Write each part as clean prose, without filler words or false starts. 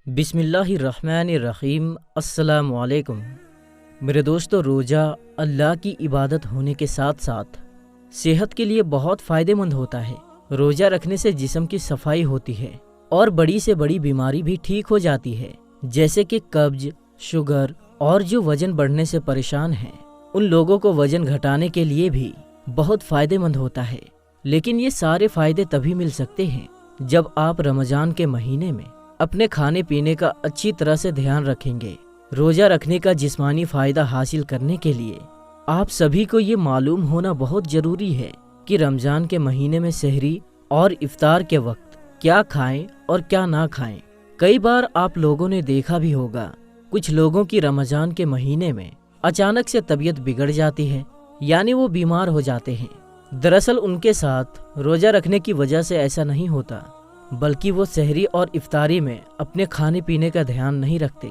بسم اللہ الرحمن الرحیم۔ السلام علیکم میرے دوستو، روزہ اللہ کی عبادت ہونے کے ساتھ ساتھ صحت کے لیے بہت فائدہ مند ہوتا ہے۔ روزہ رکھنے سے جسم کی صفائی ہوتی ہے اور بڑی سے بڑی بیماری بھی ٹھیک ہو جاتی ہے، جیسے کہ قبض، شوگر اور جو وزن بڑھنے سے پریشان ہیں ان لوگوں کو وزن گھٹانے کے لیے بھی بہت فائدہ مند ہوتا ہے۔ لیکن یہ سارے فائدے تبھی مل سکتے ہیں جب آپ رمضان کے مہینے میں اپنے کھانے پینے کا اچھی طرح سے دھیان رکھیں گے۔ روزہ رکھنے کا جسمانی فائدہ حاصل کرنے کے لیے آپ سبھی کو یہ معلوم ہونا بہت ضروری ہے کہ رمضان کے مہینے میں سحری اور افطار کے وقت کیا کھائیں اور کیا نہ کھائیں۔ کئی بار آپ لوگوں نے دیکھا بھی ہوگا، کچھ لوگوں کی رمضان کے مہینے میں اچانک سے طبیعت بگڑ جاتی ہے، یعنی وہ بیمار ہو جاتے ہیں۔ دراصل ان کے ساتھ روزہ رکھنے کی وجہ سے ایسا نہیں ہوتا، بلکہ وہ سحری اور افطاری میں اپنے کھانے پینے کا دھیان نہیں رکھتے،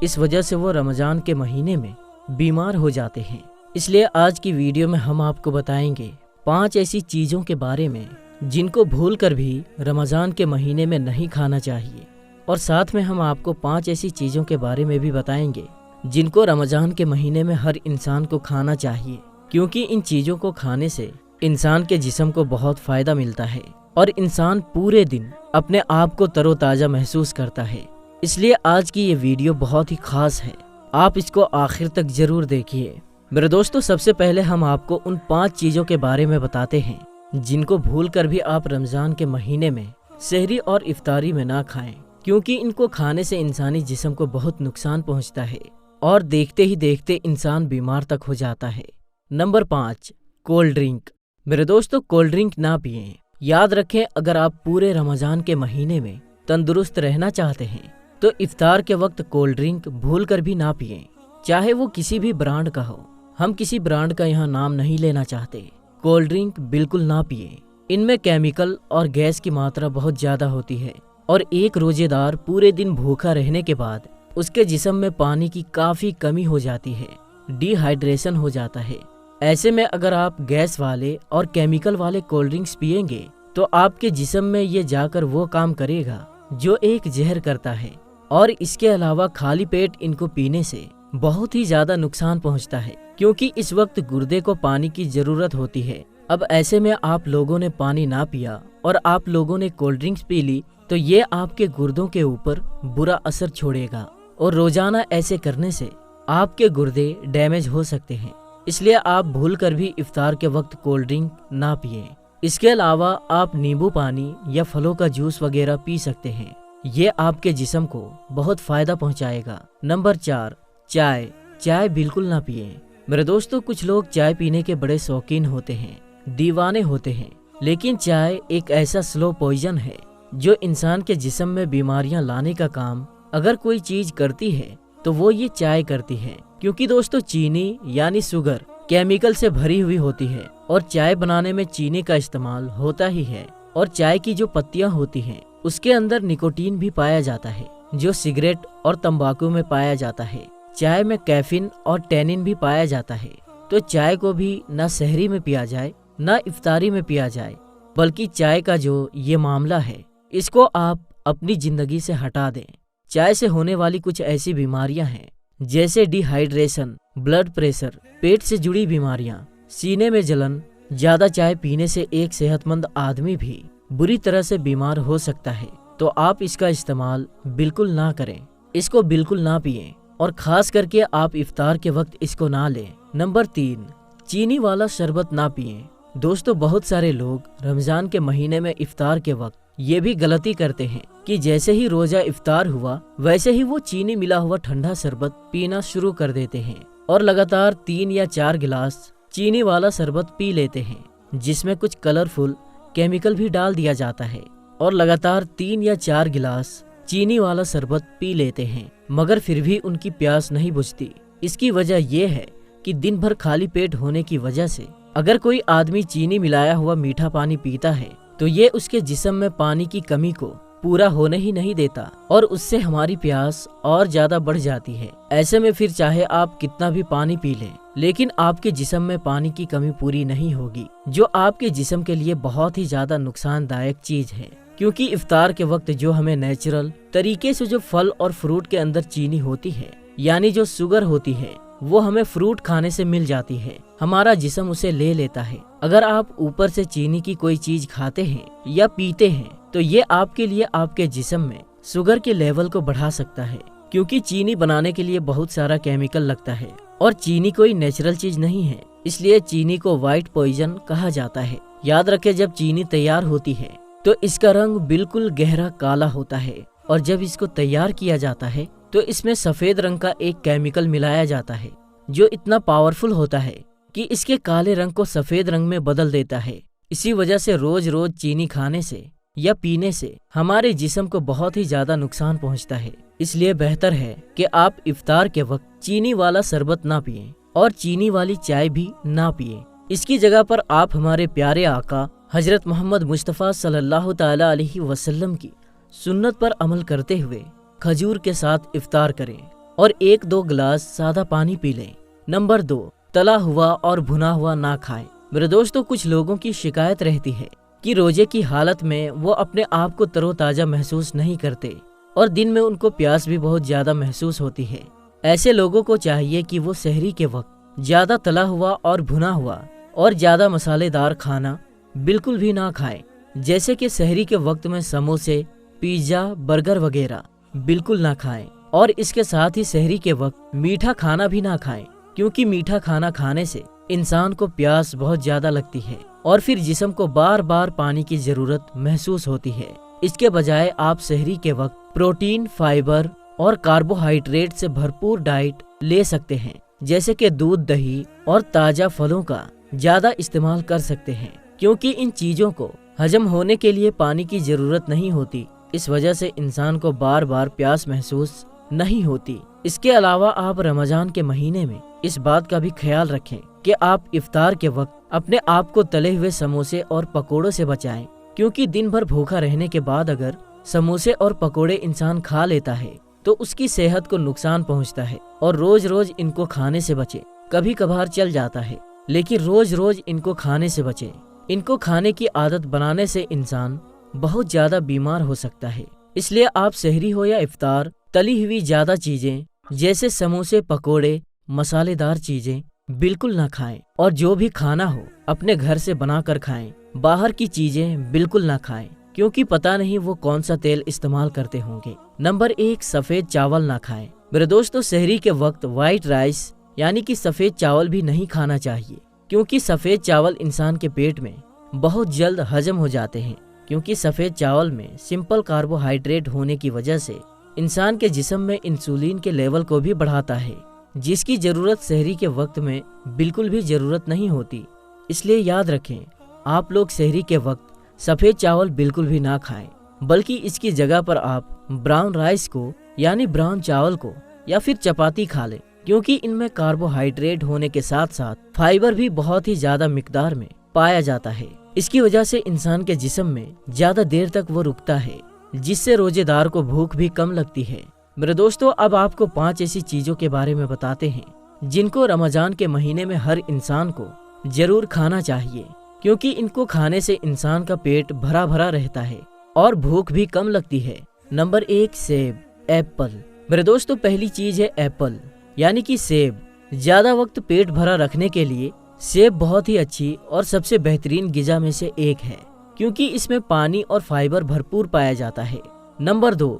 اس وجہ سے وہ رمضان کے مہینے میں بیمار ہو جاتے ہیں۔ اس لیے آج کی ویڈیو میں ہم آپ کو بتائیں گے 5 ایسی چیزوں کے بارے میں جن کو بھول کر بھی رمضان کے مہینے میں نہیں کھانا چاہیے، اور ساتھ میں ہم آپ کو 5 ایسی چیزوں کے بارے میں بھی بتائیں گے جن کو رمضان کے مہینے میں ہر انسان کو کھانا چاہیے، کیونکہ ان چیزوں کو کھانے سے انسان کے جسم کو بہت فائدہ ملتا ہے اور انسان پورے دن اپنے آپ کو تر و تازہ محسوس کرتا ہے۔ اس لیے آج کی یہ ویڈیو بہت ہی خاص ہے، آپ اس کو آخر تک ضرور دیکھیے۔ میرے دوستو، سب سے پہلے ہم آپ کو ان 5 چیزوں کے بارے میں بتاتے ہیں جن کو بھول کر بھی آپ رمضان کے مہینے میں سحری اور افطاری میں نہ کھائیں، کیونکہ ان کو کھانے سے انسانی جسم کو بہت نقصان پہنچتا ہے اور دیکھتے ہی دیکھتے انسان بیمار تک ہو جاتا ہے۔ Number 5، cold drink. میرے دوستو، کولڈ ڈرنک نہ پئیں۔ یاد رکھیں، اگر آپ پورے رمضان کے مہینے میں تندرست رہنا چاہتے ہیں تو افطار کے وقت کولڈ ڈرنک بھول کر بھی نہ پئیں، چاہے وہ کسی بھی برانڈ کا ہو۔ ہم کسی برانڈ کا یہاں نام نہیں لینا چاہتے۔ کولڈ ڈرنک بالکل نہ پئیں، ان میں کیمیکل اور گیس کی ماترا بہت زیادہ ہوتی ہے، اور ایک روزے دار پورے دن بھوکا رہنے کے بعد اس کے جسم میں پانی کی کافی کمی ہو جاتی ہے، ڈی ہائیڈریشن ہو جاتا ہے۔ ایسے میں اگر آپ گیس والے اور کیمیکل والے کولڈ ڈرنکس پئیں گے تو آپ کے جسم میں یہ جا کر وہ کام کرے گا جو ایک زہر کرتا ہے، اور اس کے علاوہ خالی پیٹ ان کو پینے سے بہت ہی زیادہ نقصان پہنچتا ہے، کیونکہ اس وقت گردے کو پانی کی ضرورت ہوتی ہے۔ اب ایسے میں آپ لوگوں نے پانی نہ پیا اور آپ لوگوں نے کولڈ ڈرنکس پی لی تو یہ آپ کے گردوں کے اوپر برا اثر چھوڑے گا، اور روزانہ ایسے کرنے سے آپ کے گردے ڈیمیج ہو سکتے ہیں۔ اس لیے آپ بھول کر بھی افطار کے وقت کولڈ ڈرنک نہ پئیں۔ اس کے علاوہ آپ نیمبو پانی یا پھلوں کا جوس وغیرہ پی سکتے ہیں، یہ آپ کے جسم کو بہت فائدہ پہنچائے گا۔ نمبر 4، چائے بالکل نہ پئیں۔ میرے دوستو، کچھ لوگ چائے پینے کے بڑے شوقین ہوتے ہیں، دیوانے ہوتے ہیں، لیکن چائے ایک ایسا سلو پوائزن ہے جو انسان کے جسم میں بیماریاں لانے کا کام اگر کوئی چیز کرتی ہے تو وہ یہ چائے کرتی ہے، کیونکہ دوستو چینی یعنی شوگر کیمیکل سے بھری ہوئی ہوتی ہے، اور چائے بنانے میں چینی کا استعمال ہوتا ہی ہے، اور چائے کی جو پتیاں ہوتی ہیں اس کے اندر نکوٹین بھی پایا جاتا ہے جو سگریٹ اور تمباکو میں پایا جاتا ہے۔ چائے میں کیفین اور ٹینن بھی پایا جاتا ہے، تو چائے کو بھی نہ سحری میں پیا جائے نہ افطاری میں پیا جائے، بلکہ چائے کا جو یہ معاملہ ہے اس کو آپ اپنی زندگی سے ہٹا دیں۔ چائے سے ہونے والی کچھ ایسی بیماریاں ہیں جیسے ڈی ہائیڈریشن، بلڈ پریشر، پیٹ سے جڑی بیماریاں، سینے میں جلن۔ زیادہ چائے پینے سے ایک صحت مند آدمی بھی بری طرح سے بیمار ہو سکتا ہے، تو آپ اس کا استعمال بالکل نہ کریں، اس کو بالکل نہ پئیں، اور خاص کر کے آپ افطار کے وقت اس کو نہ لیں۔ نمبر 3، چینی والا شربت نہ پئیں۔ دوستو، بہت سارے لوگ رمضان کے مہینے میں افطار کے وقت یہ بھی غلطی کرتے ہیں کہ جیسے ہی روزہ افطار ہوا ویسے ہی وہ چینی ملا ہوا ٹھنڈا شربت پینا شروع کر دیتے ہیں، اور لگاتار 3 یا 4 گلاس چینی والا شربت پی لیتے ہیں جس میں کچھ کلرفل کیمیکل بھی ڈال دیا جاتا ہے، اور لگاتار 3 یا 4 گلاس چینی والا شربت پی لیتے ہیں، مگر پھر بھی ان کی پیاس نہیں بجھتی۔ اس کی وجہ یہ ہے کہ دن بھر خالی پیٹ ہونے کی وجہ سے اگر کوئی آدمی چینی ملایا ہوا میٹھا پانی پیتا ہے تو یہ اس کے جسم میں پانی کی کمی کو پورا ہونے ہی نہیں دیتا، اور اس سے ہماری پیاس اور زیادہ بڑھ جاتی ہے۔ ایسے میں پھر چاہے آپ کتنا بھی پانی پی لیں لیکن آپ کے جسم میں پانی کی کمی پوری نہیں ہوگی، جو آپ کے جسم کے لیے بہت ہی زیادہ نقصان دائق چیز ہے۔ کیونکہ افطار کے وقت جو ہمیں نیچرل طریقے سے جو پھل اور فروٹ کے اندر چینی ہوتی ہے یعنی جو شوگر ہوتی ہے وہ ہمیں فروٹ کھانے سے مل جاتی ہے، ہمارا جسم اسے لے لیتا ہے۔ اگر آپ اوپر سے چینی کی کوئی چیز کھاتے ہیں یا پیتے ہیں تو یہ آپ کے لیے آپ کے جسم میں شوگر کے لیول کو بڑھا سکتا ہے، کیونکہ چینی بنانے کے لیے بہت سارا کیمیکل لگتا ہے اور چینی کوئی نیچرل چیز نہیں ہے، اس لیے چینی کو وائٹ پوائزن کہا جاتا ہے۔ یاد رکھیں، جب چینی تیار ہوتی ہے تو اس کا رنگ بالکل گہرا کالا ہوتا ہے، اور جب اس کو تیار کیا جاتا ہے تو اس میں سفید رنگ کا ایک کیمیکل ملایا جاتا ہے جو اتنا پاورفل ہوتا ہے کہ اس کے کالے رنگ کو سفید رنگ میں بدل دیتا ہے۔ اسی وجہ سے روز روز چینی کھانے سے یا پینے سے ہمارے جسم کو بہت ہی زیادہ نقصان پہنچتا ہے۔ اس لیے بہتر ہے کہ آپ افطار کے وقت چینی والا شربت نہ پئیں اور چینی والی چائے بھی نہ پئیں۔ اس کی جگہ پر آپ ہمارے پیارے آقا حضرت محمد مصطفیٰ صلی اللہ تعالی علیہ وسلم کی سنت پر عمل کرتے ہوئے کھجور کے ساتھ افطار کریں اور 1-2 گلاس سادہ پانی پی لیں۔ نمبر 2، تلا ہوا اور بھنا ہوا نہ کھائیں۔ میرے دوستو، کچھ لوگوں کی شکایت رہتی ہے کہ روزے کی حالت میں وہ اپنے آپ کو تر و تازہ محسوس نہیں کرتے اور دن میں ان کو پیاس بھی بہت زیادہ محسوس ہوتی ہے۔ ایسے لوگوں کو چاہیے کہ وہ سحری کے وقت زیادہ تلا ہوا اور بھنا ہوا اور زیادہ مسالے دار کھانا بالکل بھی نہ کھائیں، جیسے کہ سحری کے وقت میں سموسے، پیزا، برگر وغیرہ بالکل نہ کھائیں، اور اس کے ساتھ ہی سحری کے وقت میٹھا کھانا بھی نہ کھائیں، کیونکہ میٹھا کھانا کھانے سے انسان کو پیاس بہت زیادہ لگتی ہے اور پھر جسم کو بار بار پانی کی ضرورت محسوس ہوتی ہے۔ اس کے بجائے آپ سحری کے وقت پروٹین، فائبر اور کاربوہائیڈریٹ سے بھرپور ڈائٹ لے سکتے ہیں، جیسے کہ دودھ، دہی اور تازہ پھلوں کا زیادہ استعمال کر سکتے ہیں، کیونکہ ان چیزوں کو ہضم ہونے کے لیے پانی کی ضرورت نہیں ہوتی، اس وجہ سے انسان کو بار بار پیاس محسوس نہیں ہوتی۔ اس کے علاوہ آپ رمضان کے مہینے میں اس بات کا بھی خیال رکھیں کہ آپ افطار کے وقت اپنے آپ کو تلے ہوئے سموسے اور پکوڑوں سے بچائیں، کیونکہ دن بھر بھوکا رہنے کے بعد اگر سموسے اور پکوڑے انسان کھا لیتا ہے تو اس کی صحت کو نقصان پہنچتا ہے، اور روز روز ان کو کھانے سے بچیں۔ کبھی کبھار چل جاتا ہے، لیکن روز روز ان کو کھانے سے بچیں۔ ان کو کھانے کی عادت بنانے سے انسان بہت زیادہ بیمار ہو سکتا ہے۔ اس لیے آپ سحری ہو یا افطار، تلی ہوئی زیادہ چیزیں جیسے سموسے، پکوڑے، مسالے دار چیزیں بالکل نہ کھائیں، اور جو بھی کھانا ہو اپنے گھر سے بنا کر کھائیں۔ باہر کی چیزیں بالکل نہ کھائیں، کیونکہ پتہ نہیں وہ کون سا تیل استعمال کرتے ہوں گے۔ نمبر 1، سفید چاول نہ کھائیں۔ میرے دوستو، سحری کے وقت وائٹ رائس یعنی کہ سفید چاول بھی نہیں کھانا چاہیے، کیونکہ سفید چاول انسان کے پیٹ میں بہت جلد ہضم ہو جاتے ہیں، کیونکہ سفید چاول میں سمپل کاربوہائیڈریٹ ہونے کی وجہ سے انسان کے جسم میں انسولین کے لیول کو بھی بڑھاتا ہے، جس کی ضرورت سحری کے وقت میں بالکل بھی ضرورت نہیں ہوتی۔ اس لیے یاد رکھیں، آپ لوگ سحری کے وقت سفید چاول بالکل بھی نہ کھائیں، بلکہ اس کی جگہ پر آپ براؤن رائس کو یعنی براؤن چاول کو یا پھر چپاتی کھا لیں، کیونکہ ان میں کاربوہائیڈریٹ ہونے کے ساتھ ساتھ فائبر بھی بہت ہی زیادہ مقدار میں پایا جاتا ہے۔ اس کی وجہ سے انسان کے جسم میں زیادہ دیر تک وہ رکتا ہے، جس سے روزے دار کو بھوک بھی کم لگتی ہے۔ میرے دوستو، اب آپ کو 5 ایسی چیزوں کے بارے میں بتاتے ہیں جن کو رمضان کے مہینے میں ہر انسان کو ضرور کھانا چاہیے، کیونکہ ان کو کھانے سے انسان کا پیٹ بھرا بھرا رہتا ہے اور بھوک بھی کم لگتی ہے۔ نمبر 1، سیب، ایپل۔ میرے دوستو، پہلی چیز ہے ایپل یعنی کہ سیب۔ زیادہ وقت پیٹ بھرا رکھنے کے لیے سیب بہت ہی اچھی اور سب سے بہترین غذا میں سے ایک ہے، کیونکہ اس میں پانی اور فائبر بھرپور پایا جاتا ہے۔ نمبر 2،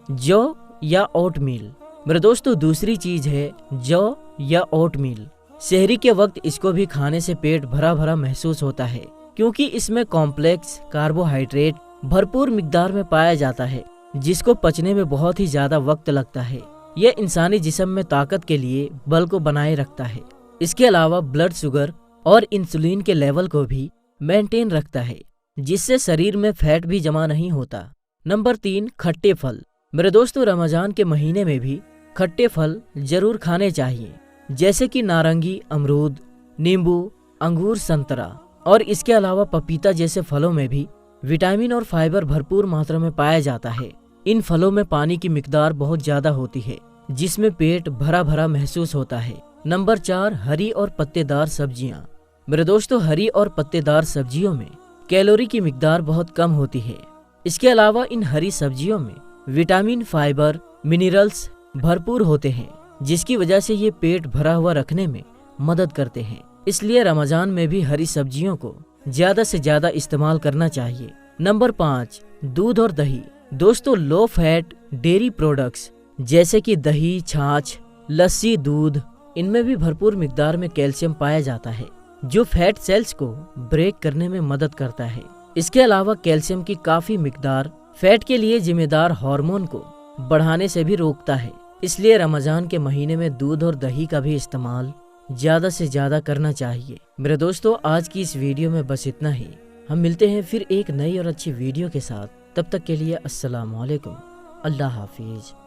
جو یا اوٹ میل۔ میرے دوستو، دوسری چیز ہے جو یا اوٹ میل۔ سحری کے وقت اس کو بھی کھانے سے پیٹ بھرا بھرا محسوس ہوتا ہے، کیونکہ اس میں کمپلیکس کاربوہائیڈریٹ بھرپور مقدار میں پایا جاتا ہے، جس کو پچنے میں بہت ہی زیادہ وقت لگتا ہے۔ یہ انسانی جسم میں طاقت کے لیے بل کو بنائے رکھتا ہے۔ اس کے علاوہ بلڈ شوگر اور انسولین کے لیول کو بھی مینٹین رکھتا ہے، جس سے شریر میں فیٹ بھی جمع نہیں ہوتا۔ نمبر 3، کھٹے پھل۔ میرے دوستو، رمضان کے مہینے میں بھی کھٹے پھل ضرور کھانے چاہیے، جیسے کہ نارنگی، امرود، نیمبو، انگور، سنترا، اور اس کے علاوہ پپیتا جیسے پھلوں میں بھی وٹامن اور فائبر بھرپور ماترا میں پایا جاتا ہے۔ ان پھلوں میں پانی کی مقدار بہت زیادہ ہوتی ہے، جس میں پیٹ بھرا بھرا محسوس ہوتا ہے۔ نمبر 4، ہری اور پتے دار سبزیاں۔ میرے دوستو، ہری اور پتے دار سبزیوں میں کیلوری کی مقدار بہت کم ہوتی ہے، اس کے علاوہ ان ہری سبزیوں میں وٹامن، فائبر، منرلز بھرپور ہوتے ہیں، جس کی وجہ سے یہ پیٹ بھرا ہوا رکھنے میں مدد کرتے ہیں۔ اس لیے رمضان میں بھی ہری سبزیوں کو زیادہ سے زیادہ استعمال کرنا چاہیے۔ نمبر 5، دودھ اور دہی۔ دوستو، لو فیٹ ڈیری پروڈکٹس جیسے کہ دہی، چھاچھ، لسی، دودھ، ان میں بھی بھرپور مقدار میں کیلشیم پایا جاتا ہے، جو فیٹ سیلز کو بریک کرنے میں مدد کرتا ہے۔ اس کے علاوہ کیلشیم کی کافی مقدار فیٹ کے لیے ذمہ دار ہارمون کو بڑھانے سے بھی روکتا ہے۔ اس لیے رمضان کے مہینے میں دودھ اور دہی کا بھی استعمال زیادہ سے زیادہ کرنا چاہیے۔ میرے دوستو، آج کی اس ویڈیو میں بس اتنا ہی۔ ہم ملتے ہیں پھر ایک نئی اور اچھی ویڈیو کے ساتھ۔ تب تک کے لیے السلام علیکم، اللہ حافظ۔